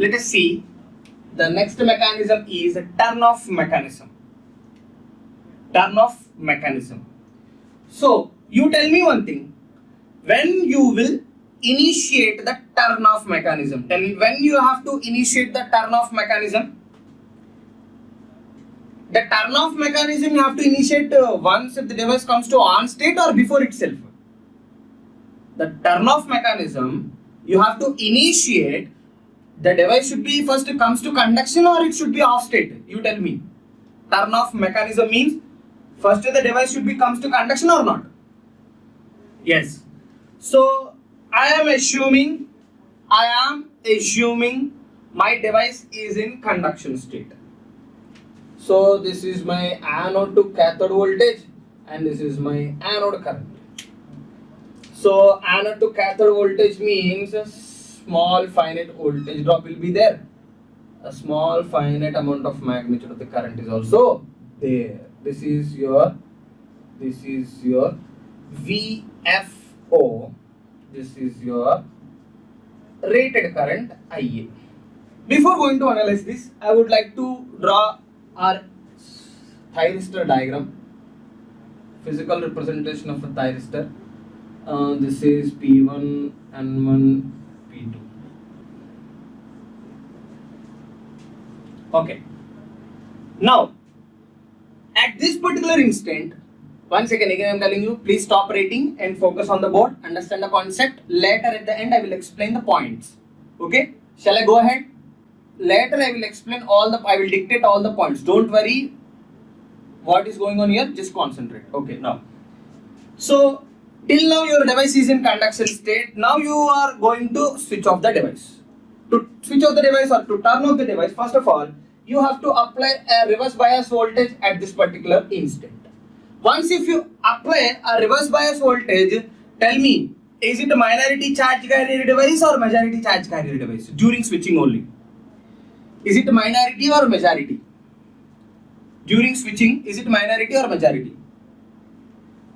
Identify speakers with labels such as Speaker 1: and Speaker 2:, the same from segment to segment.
Speaker 1: let us see. The next mechanism is a turn-off mechanism. Turn-off mechanism. So you tell me one thing. When you will initiate the turn-off mechanism, tell me when you have to initiate the turn-off mechanism. The turn-off mechanism you have to initiate once the device comes to on state or before itself. The turn-off mechanism you have to initiate. The device should be first comes to conduction or it should be off state. You tell me. Turn-off mechanism means first the device should be comes to conduction or not? Yes. So I am assuming my device is in conduction state. So this is my anode to cathode voltage and this is my anode current. So anode to cathode voltage means a small finite voltage drop will be there. A small finite amount of magnitude of the current is also there. This is your VFO. This is your rated current IA. Before going to analyze this, I would like to draw our thyristor diagram, physical representation of a thyristor. This is P1, N1, P2. Okay. Now, at this particular instant, once again I am telling you, please stop writing and focus on the board, understand the concept. Later at the end, I will explain the points. Okay? Shall I go ahead? Later I will explain I will dictate all the points. Don't worry what is going on here, just concentrate. Okay, now. So, till now your device is in conduction state. Now you are going to switch off the device. To switch off the device or to turn off the device, first of all, you have to apply a reverse bias voltage at this particular instant. Once if you apply a reverse bias voltage, tell me, is it a minority charge carrier device or majority charge carrier device during switching only? Is it minority or majority? During switching, is it minority or majority?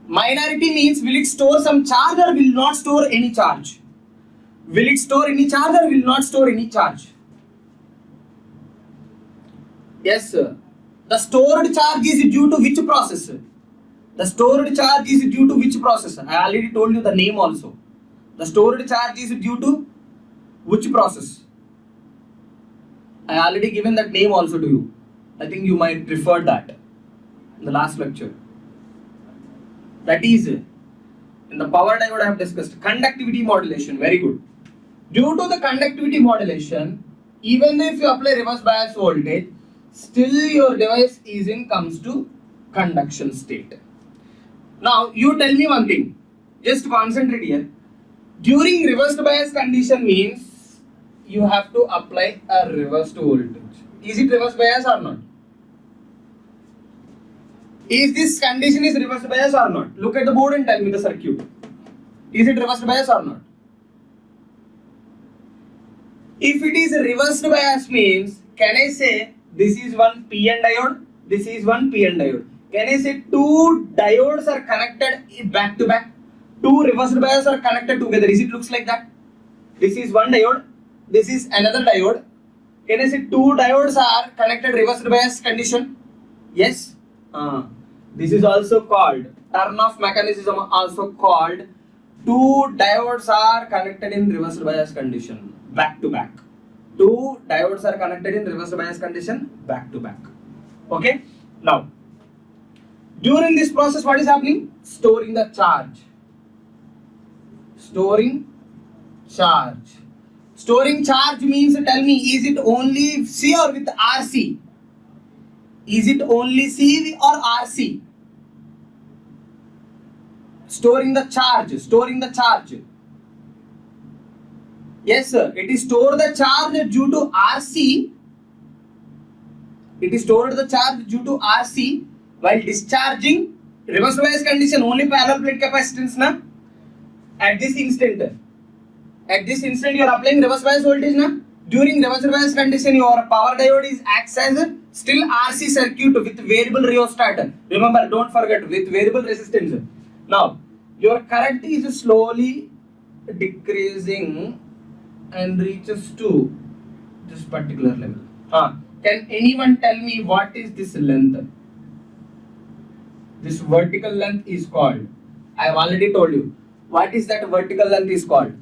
Speaker 1: Minority means will it store some charge or will not store any charge? Will it store any charge or will not store any charge? Yes, sir. The stored charge is due to which process? The stored charge is due to which process? I already told you the name also. The stored charge is due to which process? I already given that name also to you. I think you might refer that in the last lecture. That is, in the power diode I have discussed, conductivity modulation. Very good. Due to the conductivity modulation, even if you apply reverse bias voltage, still your device comes to conduction state. Now you tell me one thing. Just concentrate here. During reversed bias condition means you have to apply a reversed voltage. Is it reverse bias or not? Is this condition is reverse bias or not? Look at the board and tell me the circuit. Is it reversed bias or not? If it is reversed bias means, can I say this is one PN diode, this is one PN diode. Can I say two diodes are connected back to back? Two reversed bias are connected together. Is it looks like that? This is one diode. This is another diode. Can I say two diodes are connected reversed bias condition? Yes. This is also called turn-off mechanism. Also called two diodes are connected in reversed bias condition back to back. Two diodes are connected in reversed bias condition back to back. Okay. Now, during this process, what is happening? Storing the charge. Storing charge. Storing charge means, tell me, is it only C or with RC? Is it only C or RC? Storing the charge. Storing the charge. Yes, sir. It is store the charge due to RC. It is stored the charge due to RC while discharging reverse bias condition only parallel plate capacitance na. At this instant you are applying reverse bias voltage na. During reverse bias condition your power diode acts as still RC circuit with variable rheostat. Remember, don't forget, with variable resistance. Now your current is slowly decreasing and reaches to this particular level. Can anyone tell me what is this length? This vertical length is called, I have already told you. What is that vertical length is called?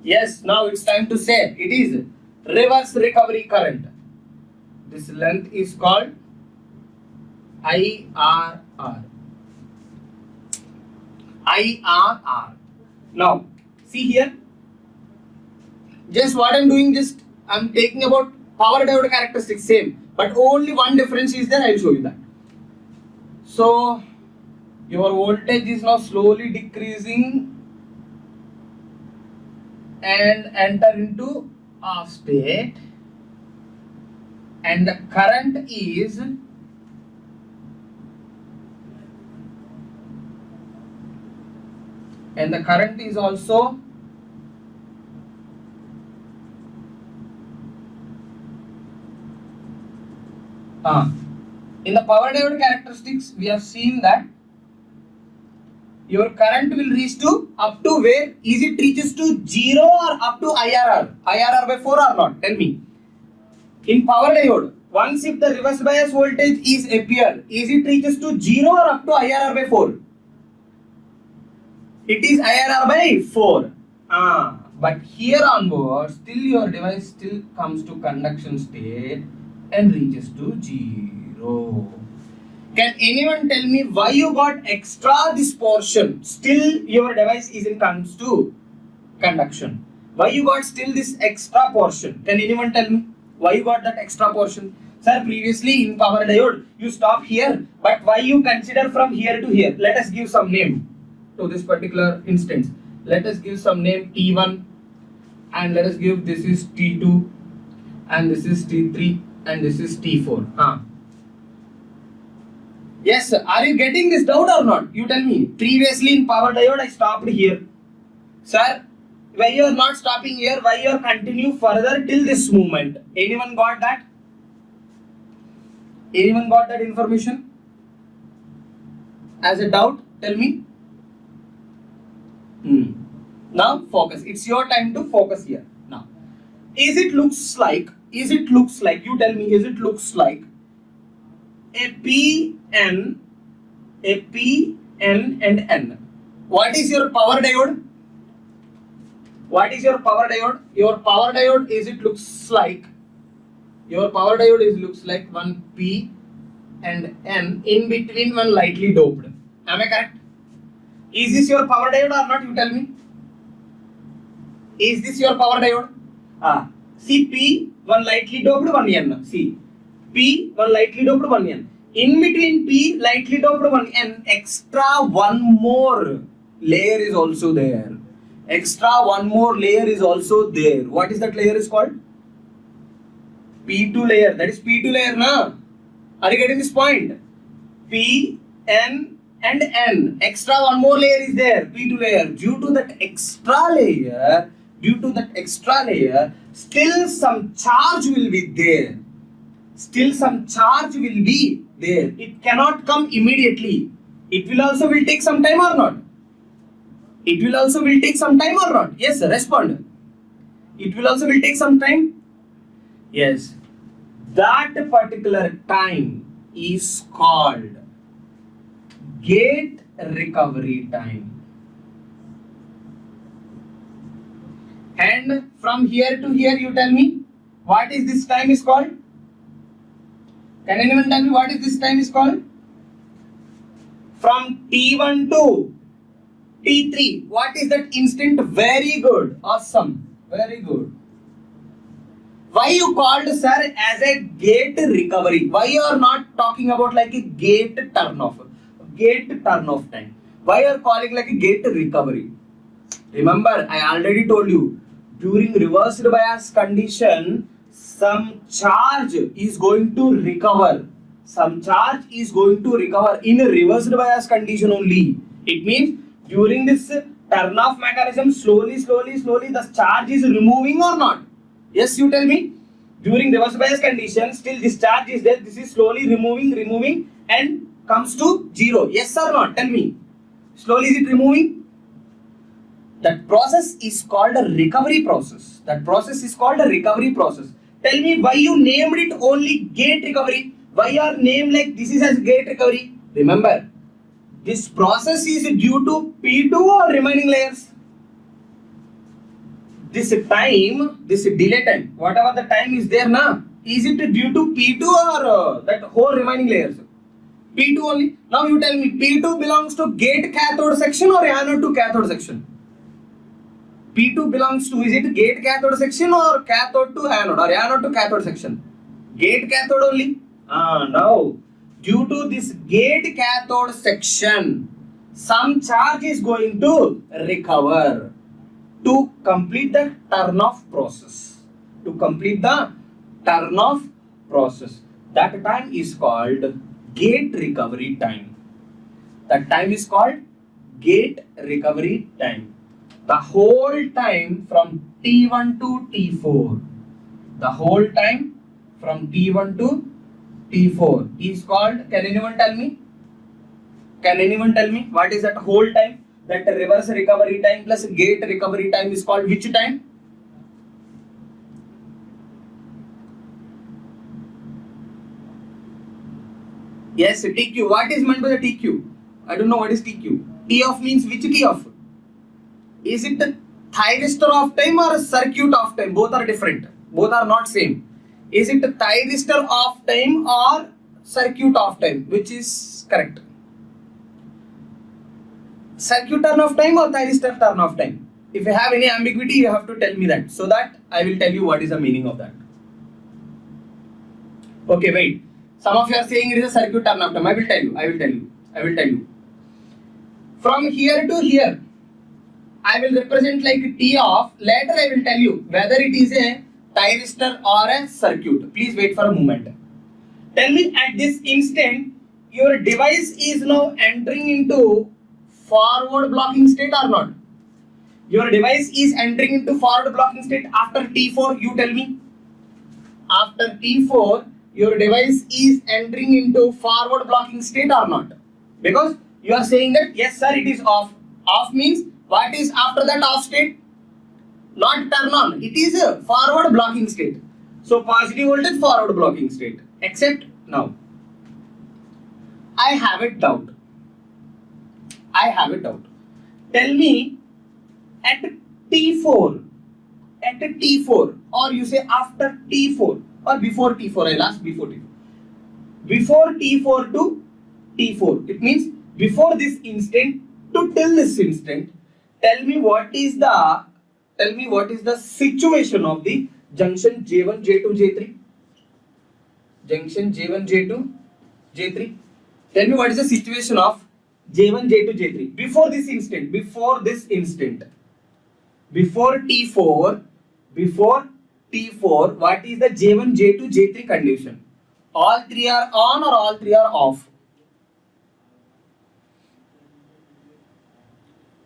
Speaker 1: Yes, now it's time to say. It is reverse recovery current. This length is called IRR. IRR. Now, see here. Just what I'm doing, just I'm taking about power diode characteristics same, but only one difference is there. I'll show you that. So your voltage is now slowly decreasing and enter into off state, and the current is also in the power diode characteristics we have seen that your current will reach to up to where? Is it reaches to 0 or up to IRR? IRR by 4 or not? Tell me. In power diode, once if the reverse bias voltage is appear, is it reaches to 0 or up to IRR by 4? It is IRR by 4. But here onwards, still your device still comes to conduction state and reaches to 0. Can anyone tell me why you got extra this portion? Still your device comes to conduction. Why you got still this extra portion? Can anyone tell me why you got that extra portion? Sir, previously in power diode you stop here, but why you consider from here to here? Let us give some name to this particular instance. Let us give some name T1, and let us give this is T2, and this is T3, and this is T4. Yes, sir. Are you getting this doubt or not? You tell me. Previously in power diode I stopped here. Sir, why you are not stopping here? Why you are continue further till this movement? Anyone got that? Anyone got that information? As a doubt, tell me. Now focus. It's your time to focus here. Now, you tell me, is it looks like a PN and N? What is your power diode? What is your power diode? Your power diode looks like one P and N, in between one lightly doped. Am I correct? Is this your power diode or not? You tell me. Is this your power diode? See, P, one lightly doped, one N. See, P, one lightly doped, one N. In between P, lightly doped, one N, extra one more layer is also there. Extra one more layer is also there. What is that layer is called? P2 layer. That is P2 layer, na? Are you getting this point? P, N and N. Extra one more layer is there. P2 layer. Due to that extra layer, still some charge will be there. It cannot come immediately. It will also take some time or not? Yes, sir. Respond. It will also take some time. Yes. That particular time is called gate recovery time. And from here to here, you tell me what is this time is called? Can anyone tell me what is this time is called? From T1 to T3, what is that instant? Very good. Awesome. Very good. Why you called, sir, as a gate recovery? Why you are not talking about like a gate turn off? Gate turn off time. Why you are calling like a gate recovery? Remember, I already told you, during reversed bias condition, some charge is going to recover. In a reversed bias condition only. It means during this turn off mechanism, slowly the charge is removing or not? Yes, you tell me. During reverse bias condition, still this charge is there. This is slowly removing and comes to 0. Yes or not? Tell me. Slowly is it removing? That process is called a recovery process. Tell me why you named it only gate recovery. Why you are named like this is as gate recovery? Remember, this process is due to P2 or remaining layers. This time, this delay time, whatever the time is there now, is it due to P2 or that whole remaining layers? P2 only. Now you tell me, P2 belongs to gate cathode section or anode to cathode section? P2 belongs to, is it gate cathode section or cathode to anode or anode to cathode section? Gate cathode only. Now, due to this gate cathode section, some charge is going to recover to complete the turn-off process. To complete the turn-off process. That time is called gate recovery time. That time is called gate recovery time. The whole time from T1 to T4. The whole time from T1 to T4 is called, can anyone tell me? Can anyone tell me what is that whole time? That reverse recovery time plus gate recovery time is called which time? Yes, TQ. What is meant by the TQ? I don't know what is TQ. T off means which T off? Is it the thyristor of time or circuit of time? Both are different. Both are not same. Is it the thyristor of time or circuit of time? Which is correct? Circuit turn of time or thyristor turn of time? If you have any ambiguity, you have to tell me that, so that I will tell you what is the meaning of that. Okay, wait. Some of you are saying it is a circuit turn of time. I will tell you. From here to here, I will represent like T off. Later I will tell you whether it is a thyristor or a circuit. Please wait for a moment. Tell me at this instant, your device is now entering into forward blocking state or not? Your device is entering into forward blocking state after T4. You tell me. After T4, your device is entering into forward blocking state or not? Because you are saying that yes sir, it is off. Off means what is after that off state? Not turn on. It is a forward blocking state. So positive voltage forward blocking state. Except now, I have a doubt. Tell me at T4, or you say after T4 or before T4. I'll ask before T4. Before T4 to T4. It means before this instant to till this instant. Tell me what is the situation of the junction J1, J2, J3. Junction J1, J2, J3. Tell me what is the situation of J1, J2, J3 before this instant. Before T4, what is the J1, J2, J3 condition? All three are on or all three are off?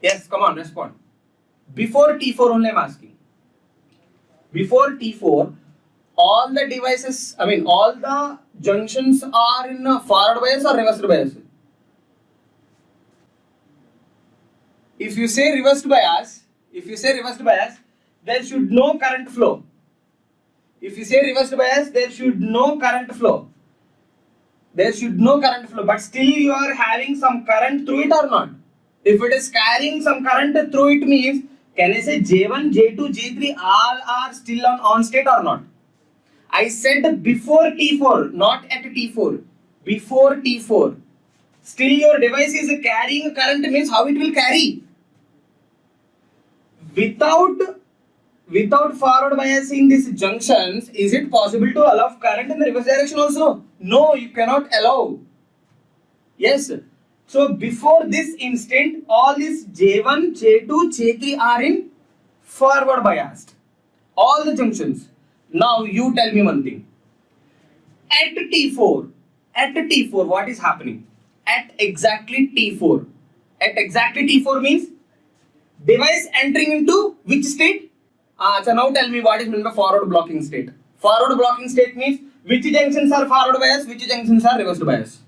Speaker 1: Yes, come on, respond. Before T4 only I am asking. Before T4, all the devices, all the junctions are in forward bias or reversed bias? If you say reversed bias, there should no current flow. If you say reversed bias, there should no current flow. But still you are having some current through it or not? If it is carrying some current through it means, can I say J1, J2, J3 all are still on state or not? I said before T4, not at T4. Before T4. Still your device is carrying current means how it will carry? Without forward biasing these junctions, is it possible to allow current in the reverse direction also? No, you cannot allow. Yes. So before this instant, all these J1, J2, J3 are in forward biased. All the junctions. Now you tell me one thing. At T4, what is happening? At exactly T4. At exactly T4 means device entering into which state? So now tell me what is meant by forward blocking state. Forward blocking state means which junctions are forward bias, which junctions are reversed bias.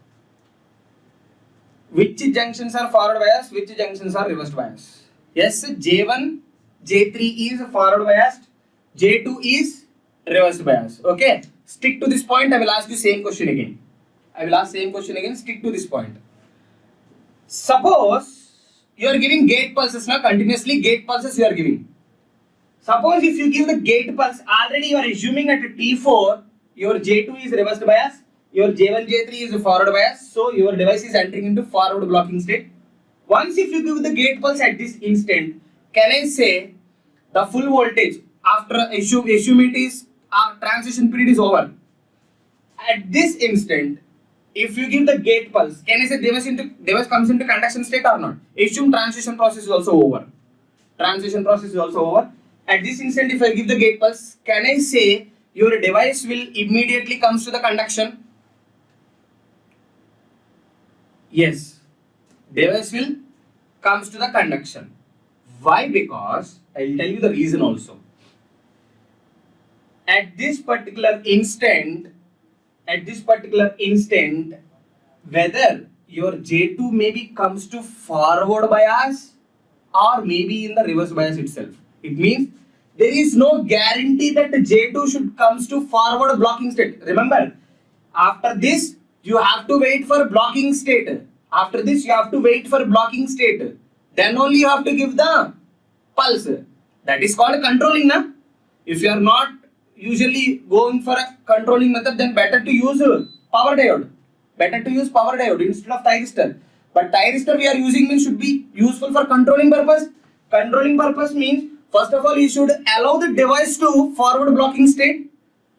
Speaker 1: Which junctions are forward bias, which junctions are reversed bias. Yes, J1, J3 is forward biased, J2 is reversed bias. Okay, stick to this point. I will ask you same question again. Stick to this point. Suppose you are giving gate pulses now, continuously gate pulses you are giving. Suppose if you give the gate pulse, already you are assuming at T4 your J2 is reversed bias, your J1, J3 is forward bias, so your device is entering into forward blocking state. Once if you give the gate pulse at this instant, can I say the full voltage after assume it is transition period is over. At this instant, if you give the gate pulse, can I say device comes into conduction state or not? Assume transition process is also over. At this instant, if I give the gate pulse, can I say your device will immediately comes to the conduction? Yes, device will comes to the conduction. Why? Because I will tell you the reason also. At this particular instant, whether your J2 maybe comes to forward bias or maybe in the reverse bias itself. It means there is no guarantee that the J2 should comes to forward blocking state. Remember, after this you have to wait for blocking state. Then only you have to give the pulse. That is called controlling, na? If you are not usually going for a controlling method, then better to use power diode. Instead of thyristor. But thyristor we are using means should be useful for controlling purpose. Controlling purpose means first of all you should allow the device to forward blocking state.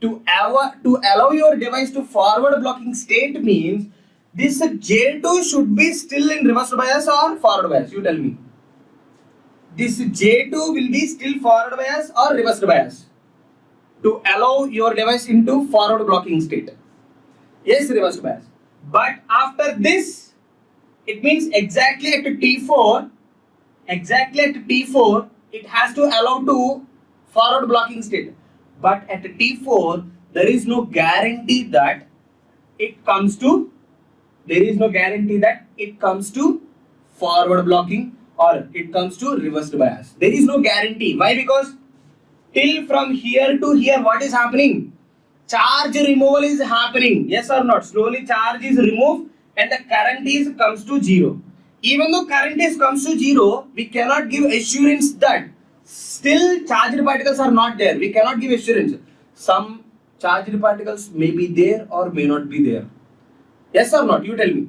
Speaker 1: To allow your device to forward blocking state means this J2 should be still in reverse bias or forward bias. You tell me. This J2 will be still forward bias or reverse bias to allow your device into forward blocking state. Yes, reverse bias. But after this, it means exactly at T4, it has to allow to forward blocking state. But at T4, there is no guarantee that it comes to forward blocking or it comes to reversed bias. There is no guarantee. Why? Because till from here to here, what is happening? Charge removal is happening. Yes or not? Slowly charge is removed and the current comes to zero. Even though current comes to zero, we cannot give assurance that still charged particles are not there. We cannot give assurance. Some charged particles may be there or may not be there. Yes or not? You tell me.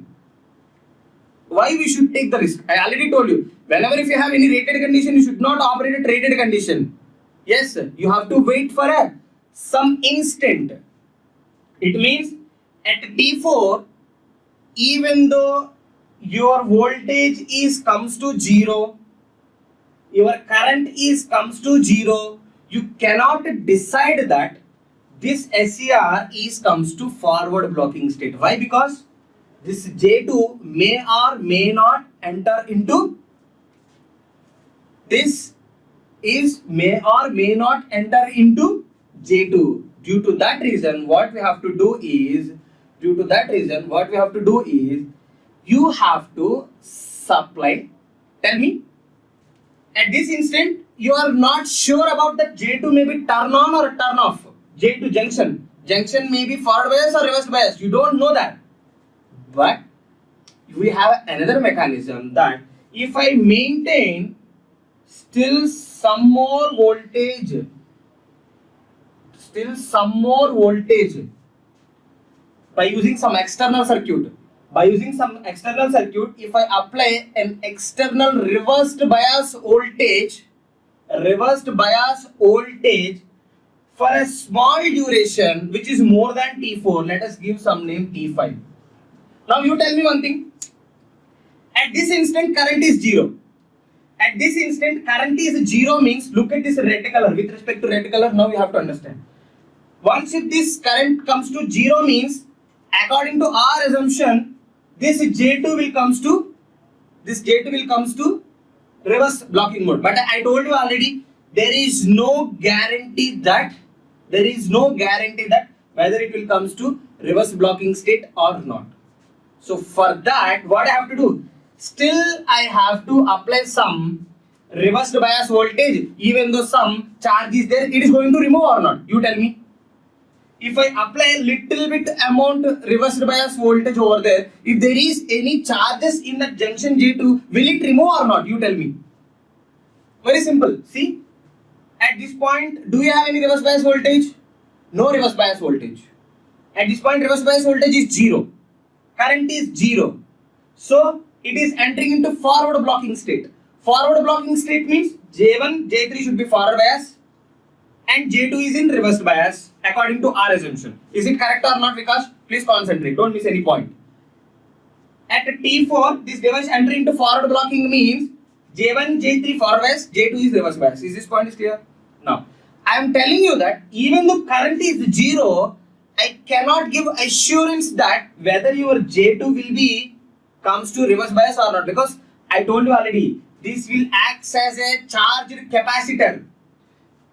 Speaker 1: Why we should take the risk? I already told you. Whenever if you have any rated condition, you should not operate at rated condition. Yes, you have to wait for some instant. It means at T4, even though your voltage comes to zero, your current comes to zero, you cannot decide that this SCR comes to forward blocking state. Why? Because this J2 may or may not enter into J2. Due to that reason, what we have to do is you have to supply. Tell me, at this instant you are not sure about that J2 may be turn on or turn off. J2 junction may be forward bias or reverse bias. You don't know that. But we have another mechanism that if I maintain still some more voltage by using some external circuit, if I apply an external reversed bias voltage for a small duration which is more than T4, let us give some name T5. Now you tell me one thing. At this instant current is zero. Means look at this red color. With respect to red color, now you have to understand. Once if this current comes to zero means, according to our assumption, this J2 will comes to reverse blocking mode. But I told you already, there is no guarantee that whether it will comes to reverse blocking state or not. So for that, what I have to do? Still I have to apply some reversed bias voltage. Even though some charge is there, it is going to remove or not? You tell me. if I apply a little bit amount reverse bias voltage over there, if there is any charges in that junction J2, will it remove or not? You tell me. Very simple. See, at this point, do you have any reverse bias voltage? No reverse bias voltage. At this point, reverse bias voltage is 0. Current is 0. So, it is entering into forward blocking state. Forward blocking state means J1, J3 should be forward bias and J2 is in reverse bias according to our assumption. Is it correct or not, Vikas? Please concentrate. Don't miss any point. At T4, this device entering into forward blocking means J1, J3 forward bias, J2 is reverse bias. Is this point clear? Now, I am telling you that even though current is 0, I cannot give assurance that whether your J2 will be comes to reverse bias or not, because I told you already, this will act as a charged capacitor.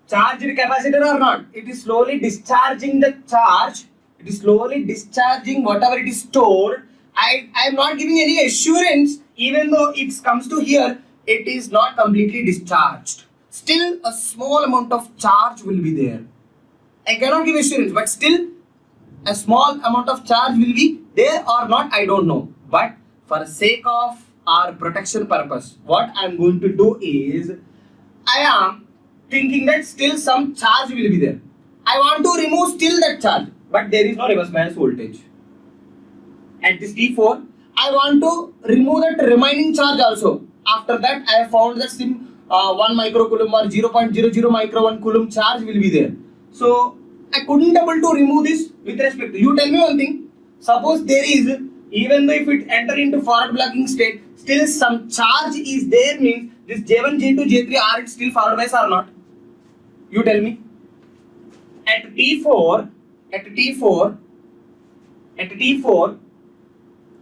Speaker 1: Charged capacitor or not, it is slowly discharging the charge. It is slowly discharging whatever it is stored. I am not giving any assurance, even though it comes to here, it is not completely discharged. Still a small amount of charge will be there. I cannot give assurance, but still a small amount of charge will be there or not, I don't know. But for the sake of our protection purpose, what I am going to do is, I am thinking that still some charge will be there. I want to remove still that charge, but there is no reverse bias voltage. At this T4, I want to remove that remaining charge also. After that, I have found that 1 microcoulomb or 0.00 micro 1 coulomb charge will be there. So, I couldn't able to remove this with respect to, you tell me one thing, suppose there is, even though if it enter into forward blocking state, still some charge is there, means this J1, J2, J3 are it still forward bias or not? You tell me. At T4,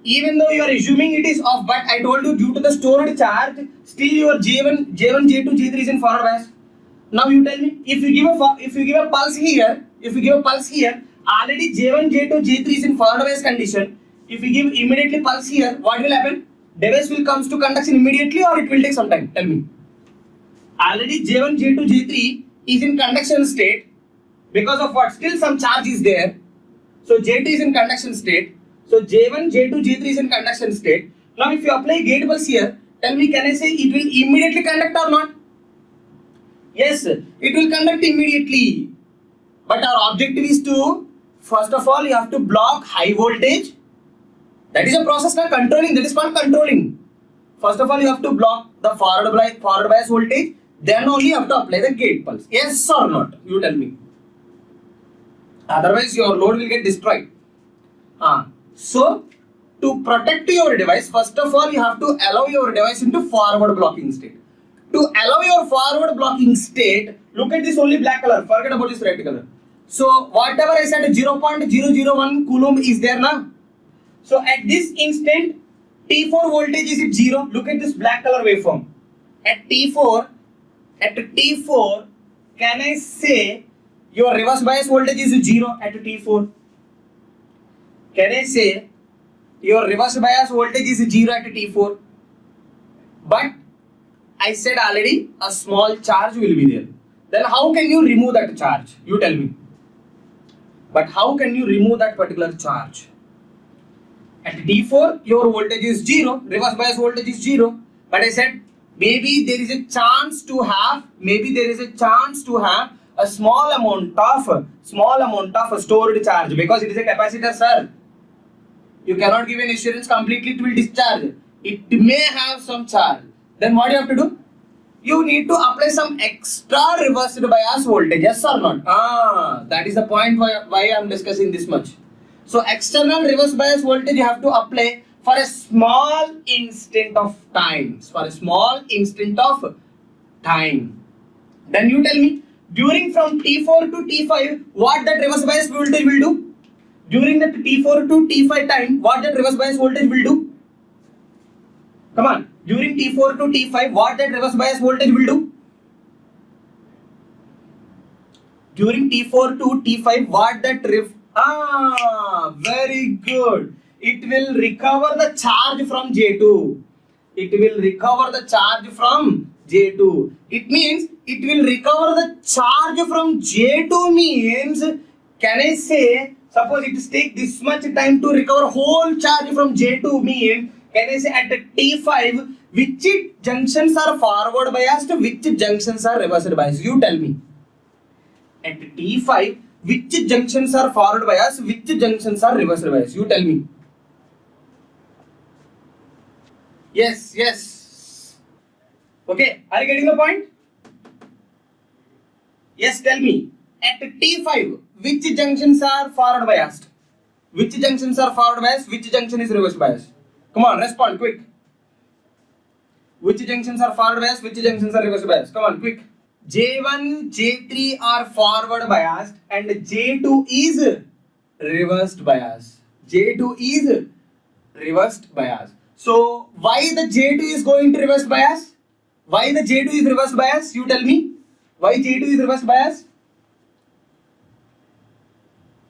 Speaker 1: even though you are assuming it is off, but I told you due to the stored charge, still your J1, J2, J3 is in forward bias. Now you tell me, if you give a pulse here, already J1, J2, J3 is in forward bias condition. If you give immediately pulse here, what will happen? Device will comes to conduction immediately or it will take some time? Tell me. Already J1, J2, J3 is in conduction state. Because of what? Still some charge is there. So J2 is in conduction state. So J1, J2, J3 is in conduction state. Now if you apply gate pulse here, tell me, can I say it will immediately conduct or not? Yes, it will conduct immediately. But our objective is to, first of all, you have to block high voltage. That is a process now controlling. That is called controlling. First of all, you have to block the forward bias voltage. Then only you have to apply the gate pulse. Yes or not? You tell me. Otherwise, your load will get destroyed. So, to protect your device, first of all, you have to allow your device into forward blocking state. To allow your forward blocking state, look at this only black color. Forget about this red color. So, whatever I said, 0.001 coulomb is there now. So, at this instant, T4 voltage is at 0. Look at this black color waveform. At T4, can I say your reverse bias voltage is 0 at T4? Can I say your reverse bias voltage is 0 at T4? But I said already a small charge will be there. Then how can you remove that charge? You tell me. But how can you remove that particular charge? At T4, your voltage is 0, reverse bias voltage is 0. But I said maybe there is a chance to have, a small amount of stored charge, because it is a capacitor, sir. You cannot give an assurance completely it will discharge. It may have some charge. Then what you have to do? You need to apply some extra reversed bias voltage, yes or not? That is the point why I am discussing this much. So external reverse bias voltage you have to apply for a small instant of time. Then you tell me, during from T4 to T5, what that reverse bias voltage will do? During that T4 to T5 time, what that reverse bias voltage will do? Come on. During T4 to T5, what that reverse bias voltage will do? During T4 to T5, what that very good. It will recover the charge from J2. It means it will recover the charge from J2 means can I say, suppose it take this much time to recover whole charge from J to me, can I say at T5, which junctions are forward biased, which junctions are reversed biased? You tell me. At T5, which junctions are forward biased, which junctions are reversed biased? You tell me. Yes, yes. Okay, are you getting the point? Yes, tell me. At T5, which junctions are forward biased? Which junctions are forward biased? Which junction is reverse biased? Come on, respond quick. Which junctions are forward biased? Which junctions are reverse biased? Come on, quick. J1, J3 are forward biased and J2 is reversed bias. J2 is reversed bias. So, why the J2 is going to reverse bias? Why the J2 is reverse bias? You tell me. Why J2 is reverse bias?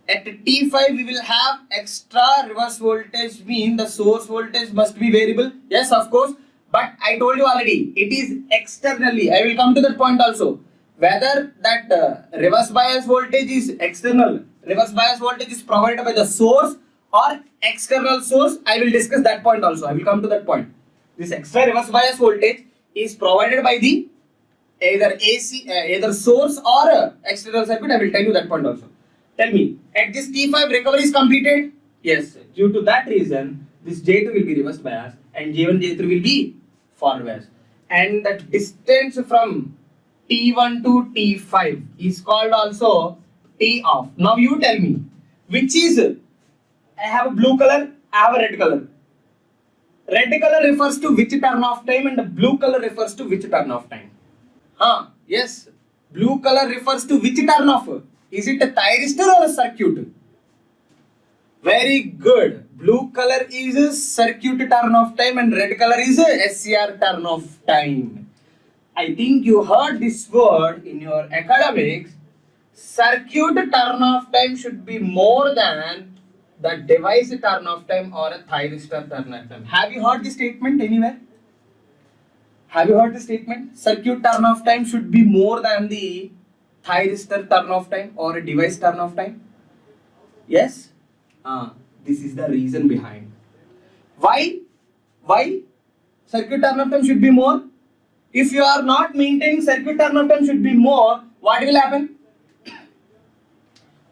Speaker 1: At T5 we will have extra reverse voltage, mean the source voltage must be variable. Yes, of course. But I told you already, it is externally. I will come to that point also. Whether that reverse bias voltage is external, reverse bias voltage is provided by the source or external source, I will discuss that point also. I will come to that point. This extra reverse bias voltage is provided by the either AC, either source or external circuit. I will tell you that point also. Tell me, at this T5 recovery is completed? Yes. Due to that reason, this J2 will be reverse bias and J1, J3 will be forward bias. And the distance from T1 to T5 is called also T off. Now you tell me, which is, I have a blue color, I have a red color. Red color refers to which turn off time and the blue color refers to which turn off time. Yes, blue color refers to which turn off? Is it a thyristor or a circuit? Very good. Blue color is a circuit turn off time and red color is a SCR turn off time. I think you heard this word in your academics. Circuit turn off time should be more than the device turn off time or a thyristor turn off time. Have you heard this statement anywhere? Have you heard this statement? Circuit turn off time should be more than the thyristor turn off time or a device turn off time? Yes? This is the reason behind. Why? Why circuit turn off time should be more? If you are not maintaining circuit turn off time should be more, what will happen?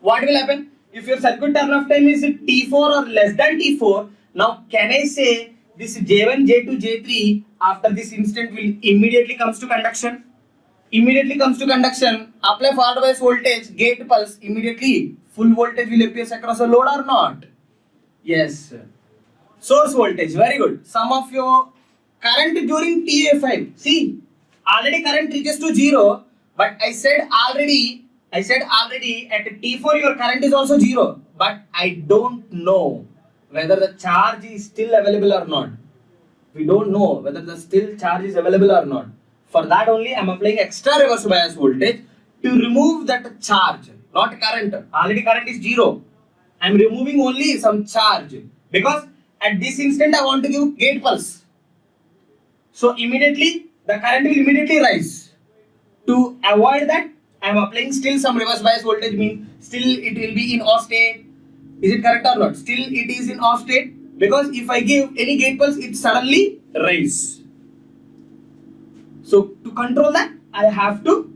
Speaker 1: What will happen? If your circuit turn off time is T4 or less than T4, now can I say this J1, J2, J3 after this instant will immediately comes to conduction? Immediately comes to conduction, apply forward bias voltage, gate pulse, immediately full voltage will appear across a load or not? Yes. Source voltage, very good. Some of your current during TA5, see, already current reaches to 0, but I said already at T4 your current is also 0, but I don't know whether the charge is still available or not. We don't know whether the still charge is available or not. For that only I am applying extra reverse bias voltage to remove that charge, not current. Already current is 0. I am removing only some charge because at this instant I want to give gate pulse. So immediately the current will immediately rise. To avoid that, I am applying still some reverse bias voltage, means still it will be in off state. Is it correct or not? Still it is in off state because if I give any gate pulse, it suddenly rise. So to control that, I have to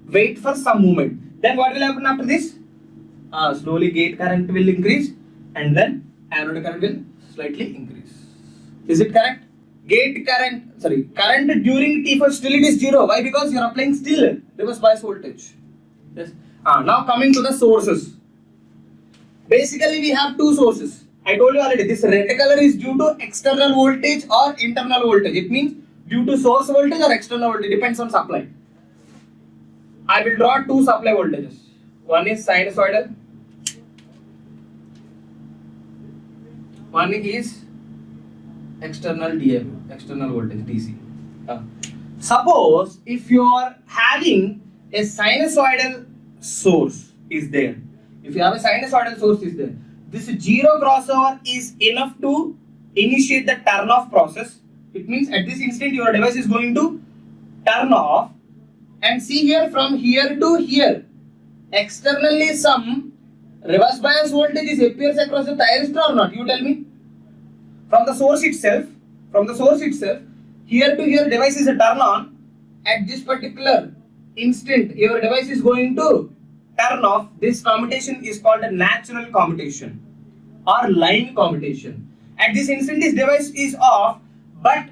Speaker 1: wait for some movement. Then what will happen after this? Slowly gate current will increase and then anode current will slightly increase. Is it correct? Current during T4 still it is 0. Why? Because you are applying still reverse bias voltage. Yes. Now coming to the sources. Basically we have two sources. I told you already, this red color is due to external voltage or internal voltage. It means due to source voltage or external voltage, depends on supply. I will draw two supply voltages. One is sinusoidal, one is external DM, external voltage DC. Suppose if you are having a sinusoidal source is there, if you have a sinusoidal source is there, this 0 crossover is enough to initiate the turn off process. It means at this instant your device is going to turn off, and see here from here to here externally some reverse bias voltage is appears across the thyristor or not? You tell me. From the source itself, here to here device is a turn on. At this particular instant, your device is going to turn off. This commutation is called a natural commutation or line commutation. At this instant, this device is off, but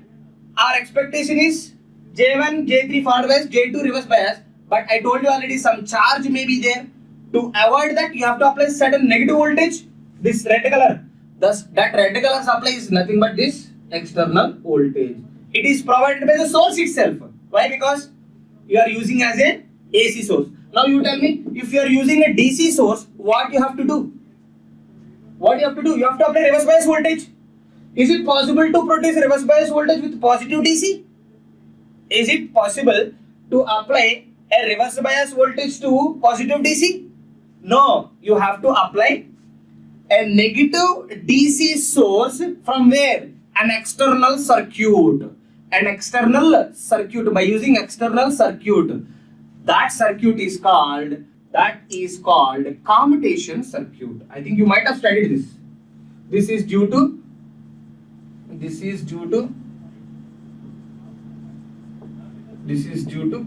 Speaker 1: our expectation is J1, J3 forward bias, J2 reverse bias. But I told you already some charge may be there. To avoid that, you have to apply certain negative voltage. This red color. Thus, that red color supply is nothing but this external voltage. It is provided by the source itself. Why? Because you are using as a AC source. Now you tell me, if you are using a DC source, what you have to do? You have to apply reverse bias voltage. Is it possible to produce reverse bias voltage with positive DC? Is it possible to apply a reverse bias voltage to positive DC? No, you have to apply a negative DC source from where? An external circuit. By using external circuit. That circuit is called commutation circuit. I think you might have studied this. This is due to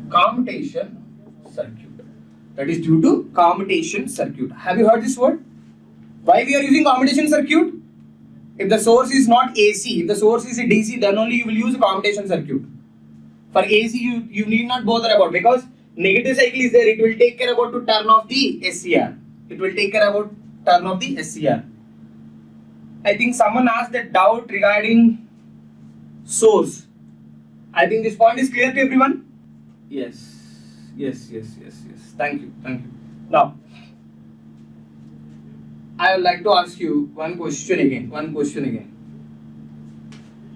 Speaker 1: commutation circuit. That is due to commutation circuit. Have you heard this word? Why we are using commutation circuit? If the source is not AC, if the source is a DC, then only you will use a commutation circuit. For AC, you need not bother about, because negative cycle is there. It will take care about to turn off the SCR. I think someone asked a doubt regarding source. I think this point is clear to everyone. Yes. Thank you. Now, I would like to ask you one question again.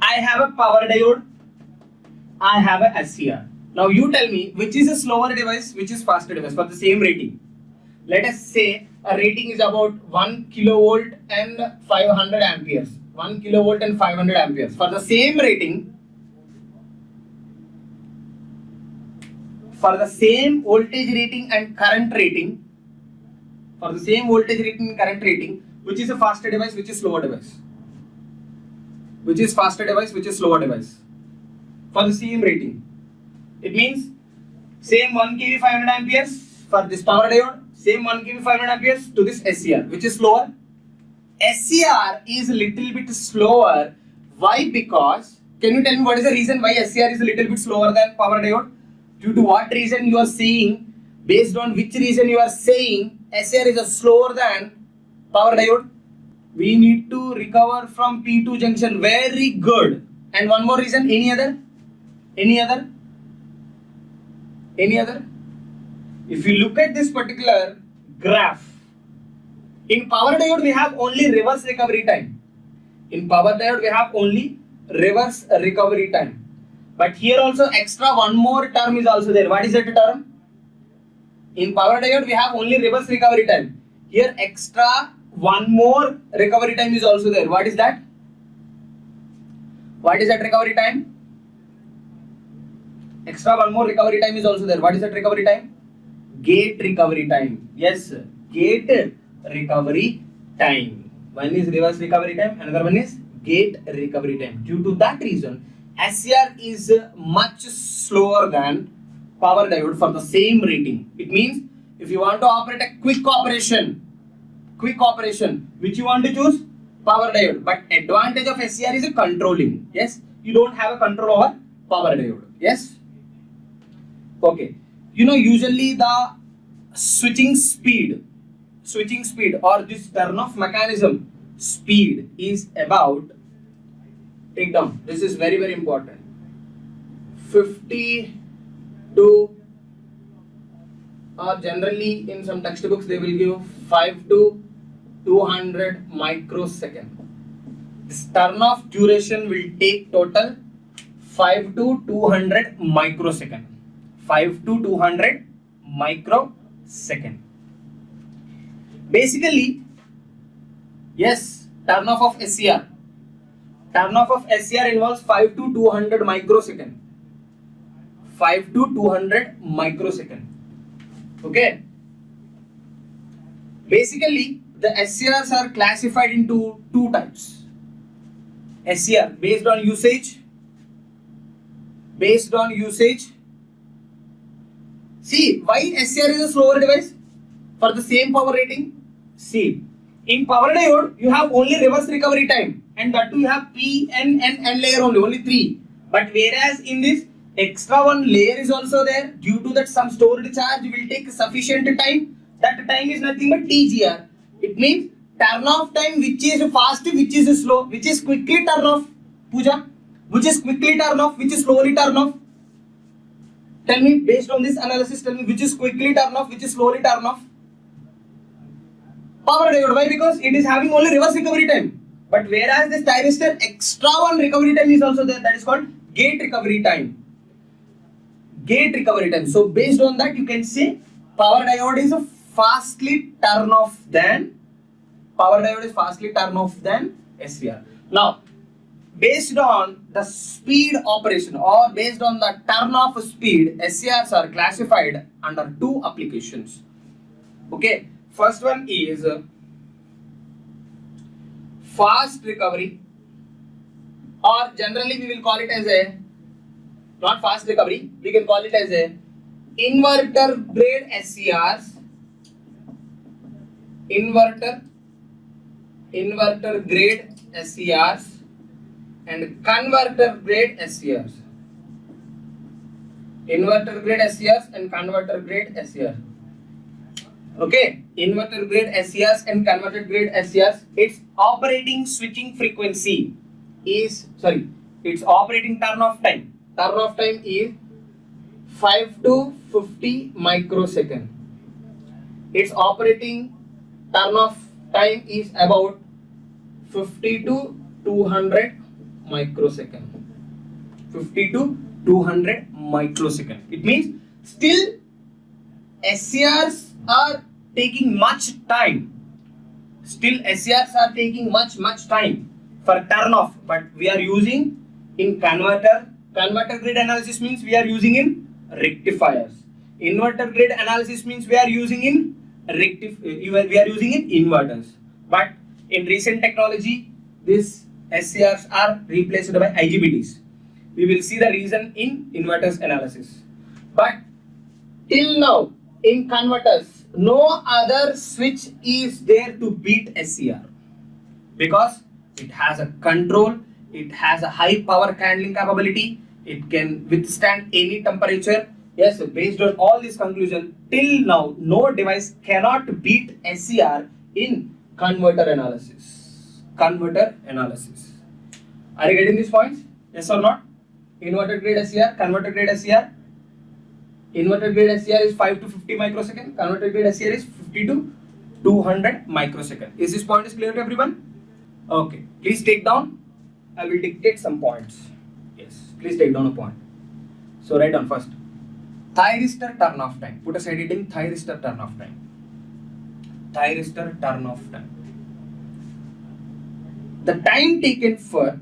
Speaker 1: I have a power diode. I have a SCR. Now you tell me which is a slower device, which is faster device for the same rating. Let us say a rating is about 1 kilovolt and 500 amperes. 1 kilovolt and 500 amperes. For the same rating, for the same voltage rating and current rating, which is a faster device, which is slower device? Which is faster device, which is slower device? For the same rating. It means same 1 kV 500 amperes for this power diode, same 1 kV 500 amperes to this SCR, which is slower. SCR is a little bit slower. Why? Because, can you tell me what is the reason why SCR is a little bit slower than power diode? Due to what reason you are saying? Based on which reason you are saying SCR is slower than power diode? We need to recover from P2 junction. Very good. And one more reason. Any other? If you look at this particular graph, in power diode we have only reverse recovery time. But here also extra one more term is also there. What is that term? In power diode we have only reverse recovery time. Here extra one more recovery time is also there. What is that? Recovery time? Extra one more recovery time is also there. What is that recovery time? Gate recovery time. Yes, gate recovery time. One is reverse recovery time, another one is gate recovery time. Due to that reason, SCR is much slower than power diode for the same rating. It means if you want to operate a quick operation, which you want to choose? Power diode. But advantage of SCR is a controlling. Yes, you don't have a control over power diode. Yes. Okay. Usually the switching speed or this turn off mechanism speed is about, take down, this is very, very important, 50 to, or generally in some textbooks they will give 5 to 200 microsecond. This turn off duration will take total 5 to 200 microsecond. 5 to 200 microsecond. Basically, yes, turn off of SCR. Turn off of SCR involves 5 to 200 microsecond. 5 to 200 microsecond. Okay. Basically, the SCRs are classified into two types. SCR based on usage. See, why SCR is a slower device for the same power rating? See, in power diode, you have only reverse recovery time, and that too you have P, N, and N layer only 3. But whereas in this, extra one layer is also there. Due to that, some stored charge will take sufficient time. That time is nothing but TGR. It means turn off time, which is fast, which is slow, which is quickly turn off. Pooja, which is quickly turn off, which is slowly turn off. Tell me, based on this analysis, tell me which is quickly turn off, which is slowly turn off. Power diode. Why? Because it is having only reverse recovery time. But whereas this thyristor, extra one recovery time is also there. That is called gate recovery time. So based on that, you can say power diode is a fastly turn off than SCR. Now, based on the speed operation or based on the turn off speed, SCRs are classified under two applications. Okay, first one is fast recovery, or generally we will call it as a, not fast recovery, we can call it as a inverter grade SCRs, inverter grade SCRs and converter grade SCRs. Inverter grade SCRs and converter grade SCRs. Okay, inverter grade SCRs and converter grade SCRs, its operating switching frequency is, its operating turn off time is 5 to 50 microsecond. Its operating turn off time is about 50 to 200 microsecond. 50 to 200 microsecond. It means still SCRs are taking much time. Much time for turn off, but we are using in converter grade analysis means we are using in rectifiers. Inverter grade analysis means we are using in inverters. But in recent technology, these SCRs are replaced by IGBTs. We will see the reason in inverters analysis. But till now, in converters, no other switch is there to beat SCR, because it has a control, it has a high power handling capability, it can withstand any temperature. Yes, based on all this conclusion, till now, no device cannot beat SCR in converter analysis. Are you getting these points? Yes or not? Inverter grade SCR, converter grade SCR. Inverter grade SCR is 5 to 50 microsecond. Converter grade SCR is 50 to 200 microsecond. Is this point is clear to everyone? Okay. Please take down. I will dictate some points. Yes. Please take down a point. So write down first. Thyristor turn off time. Put aside heading thyristor turn off time. Thyristor turn off time. The time taken for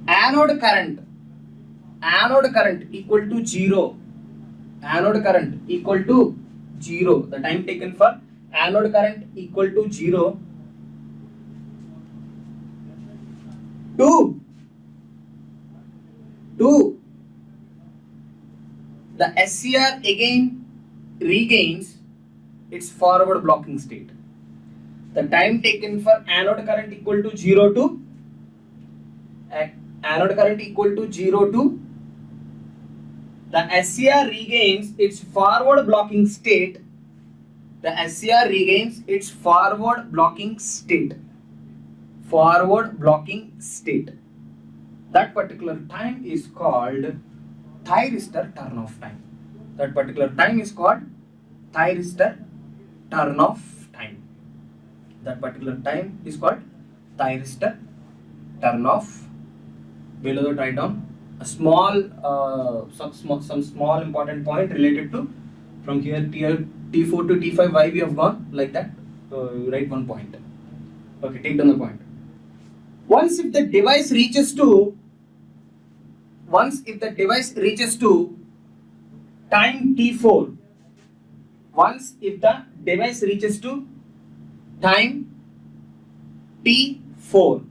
Speaker 1: anode current equal to 0. The time taken for anode current equal to 0 to the SCR again regains its forward blocking state. The time taken for anode current equal to 0 to the SCR regains its forward blocking state. That particular time is called thyristor turn off time. Below that, write down a small some small important point related to from here T4 to T5, why we have gone like that. Write one point. Okay, take down the point. Once if the device reaches to once if the device reaches to time t4, once if the device reaches to time t4,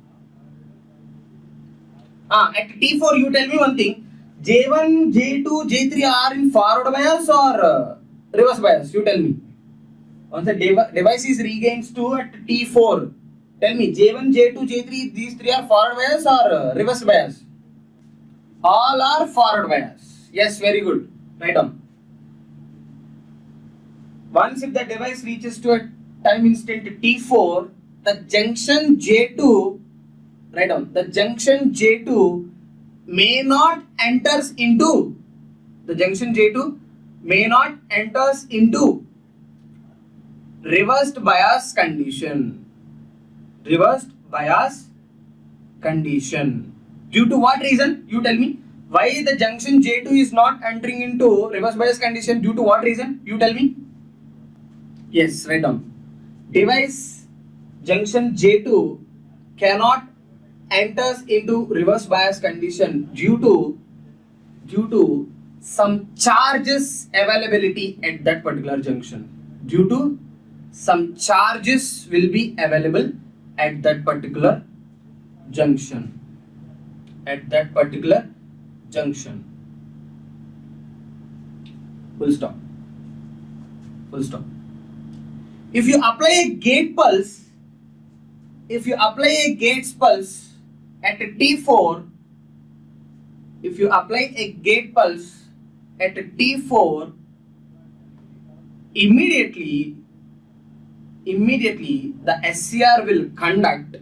Speaker 1: at t4 you tell me one thing, J1, J2, J3 are in forward bias or reverse bias, you tell me. Once the device is regains to at t4, tell me J1, J2, J3, these three are forward bias or reverse bias? All are forward bias. Yes, very good. Write down. Once if the device reaches to a time instant t4, the junction J2, write down, the junction J2 may not enters into, the junction J2 may not enters into reversed bias condition. Reversed bias condition. Due to what reason? You tell me. Why the junction J2 is not entering into reverse bias condition? Due to what reason? You tell me. Yes, write down. Device junction J2 cannot enters into reverse bias condition due to some charges availability at that particular junction. Due to some charges will be available at that particular junction. At that particular junction. Full stop. Full stop. If you apply a gate pulse, if you apply a gate pulse at T4, if you apply a gate pulse at T4, immediately the SCR will conduct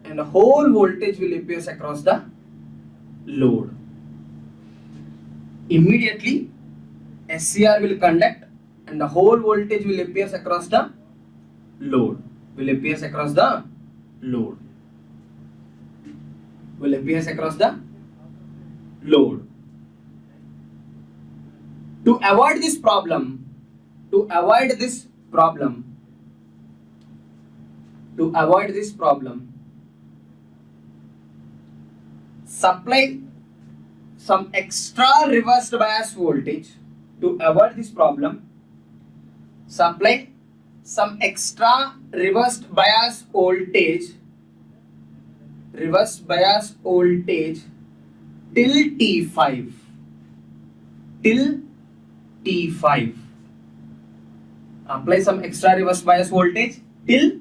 Speaker 1: and the whole voltage will appear across the load. Immediately SCR will conduct and the whole voltage will appear across the load. Will appear across the load. Will appear across the load. To avoid this problem, supply some extra reversed bias voltage. To avoid this problem, supply some extra reversed bias voltage till T5. Till T5. Apply some extra reverse bias voltage till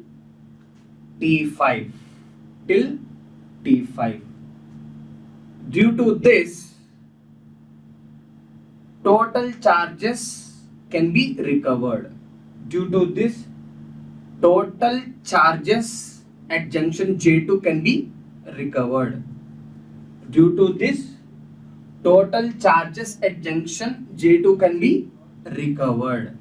Speaker 1: T5. Till T5. Due to this, total charges can be recovered. Due to this, total charges at junction J2 can be recovered. Due to this, total charges at junction J2 can be recovered.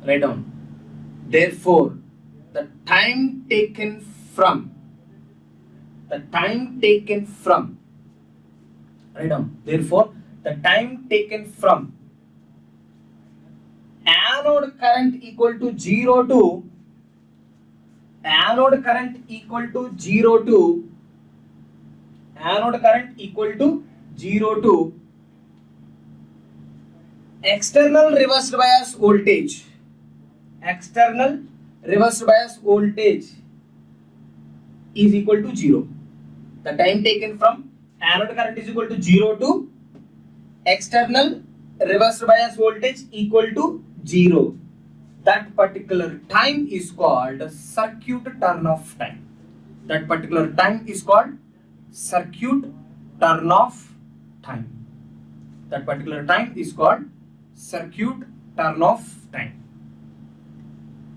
Speaker 1: Write down. Therefore, the time taken from write down. Therefore, the time taken from anode current equal to 0 to external reversed bias voltage. External reversed bias voltage is equal to 0. The time taken from anode current is equal to 0 to external reversed bias voltage equal to 0. That particular time is called circuit turn-off time. That particular time is called circuit turn-off time. That particular time is called circuit turn-off time.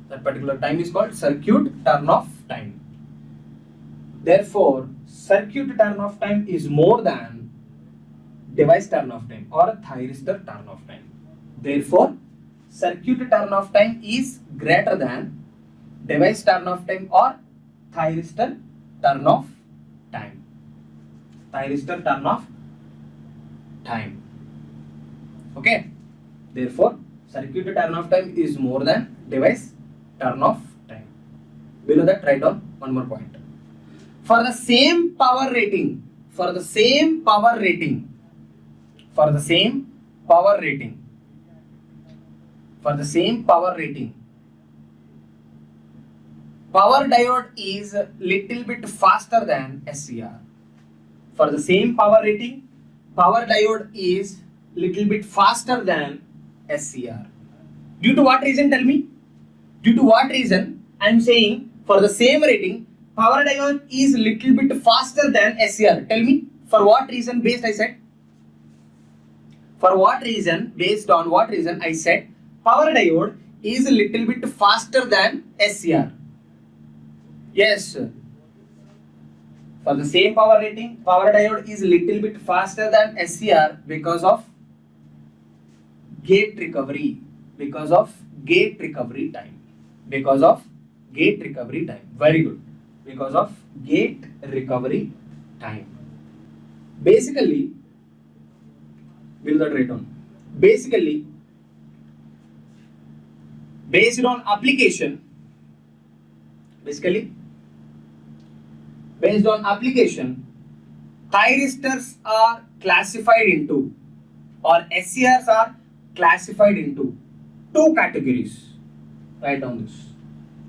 Speaker 1: That particular time is called circuit turn-off time. Therefore, circuit turn-off time is more than device turn-off time or thyristor turn-off time. Therefore, circuit turn-off time is greater than device turn-off time or thyristor turn-off time. Thyristor turn-off time. Okay. Therefore, circuit turn-off time is more than device turn-off time. Below that, write down one more point. For the same power rating, for the same power rating, for the same power rating, for the same power rating, power diode is little bit faster than SCR. For the same power rating, power diode is little bit faster than SCR. Due to what reason? Tell me. Due to what reason I am saying for the same rating, power diode is little bit faster than SCR? Tell me. For what reason based I said? For what reason, based on what reason I said power diode is a little bit faster than SCR? Yes. For the same power rating, power diode is a little bit faster than SCR because of gate recovery. Because of gate recovery time. Because of gate recovery time. Very good. Because of gate recovery time. Basically, will that write down? Basically, based on application, thyristors are classified into, or SCRs are classified into two categories. Write down this: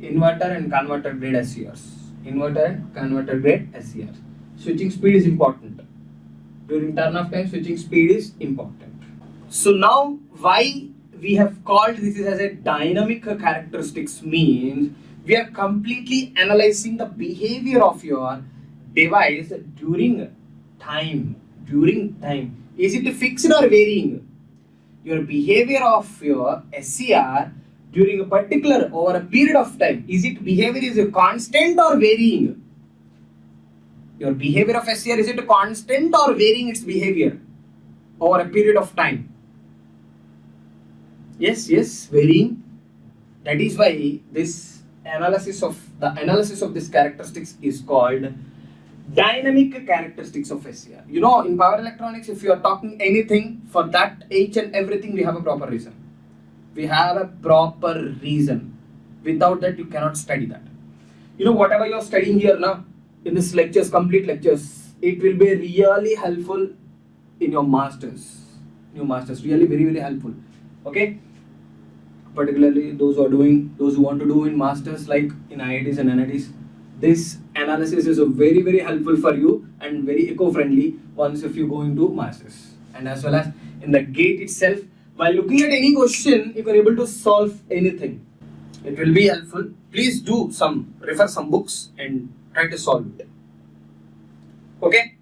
Speaker 1: inverter and converter grade SCRs. Inverter and converter grade SCRs. Switching speed is important. During turn off time, switching speed is important. So now, why we have called this as a dynamic characteristics means we are completely analyzing the behavior of your device during time. Is it fixed or varying? Your behavior of your SCR during a particular over a period of time, is it behavior is a constant or varying? Your behavior of SCR, is it a constant or varying its behavior over a period of time? Yes, varying. That is why this analysis of this characteristics is called dynamic characteristics of SCR. You know, in power electronics, if you are talking anything, for that each and everything we have a proper reason. We have a proper reason. Without that, you cannot study that. You know, whatever you are studying here now, in this lectures, complete lectures, it will be really helpful in your masters. Really very helpful. Okay, particularly those who want to do in masters, like in IITs and NITs, this analysis is very helpful for you and very eco-friendly once if you go into masters. And as well as in the gate itself, while looking at any question, if you are able to solve anything, it will be helpful. Please refer some books and try to solve it. Okay.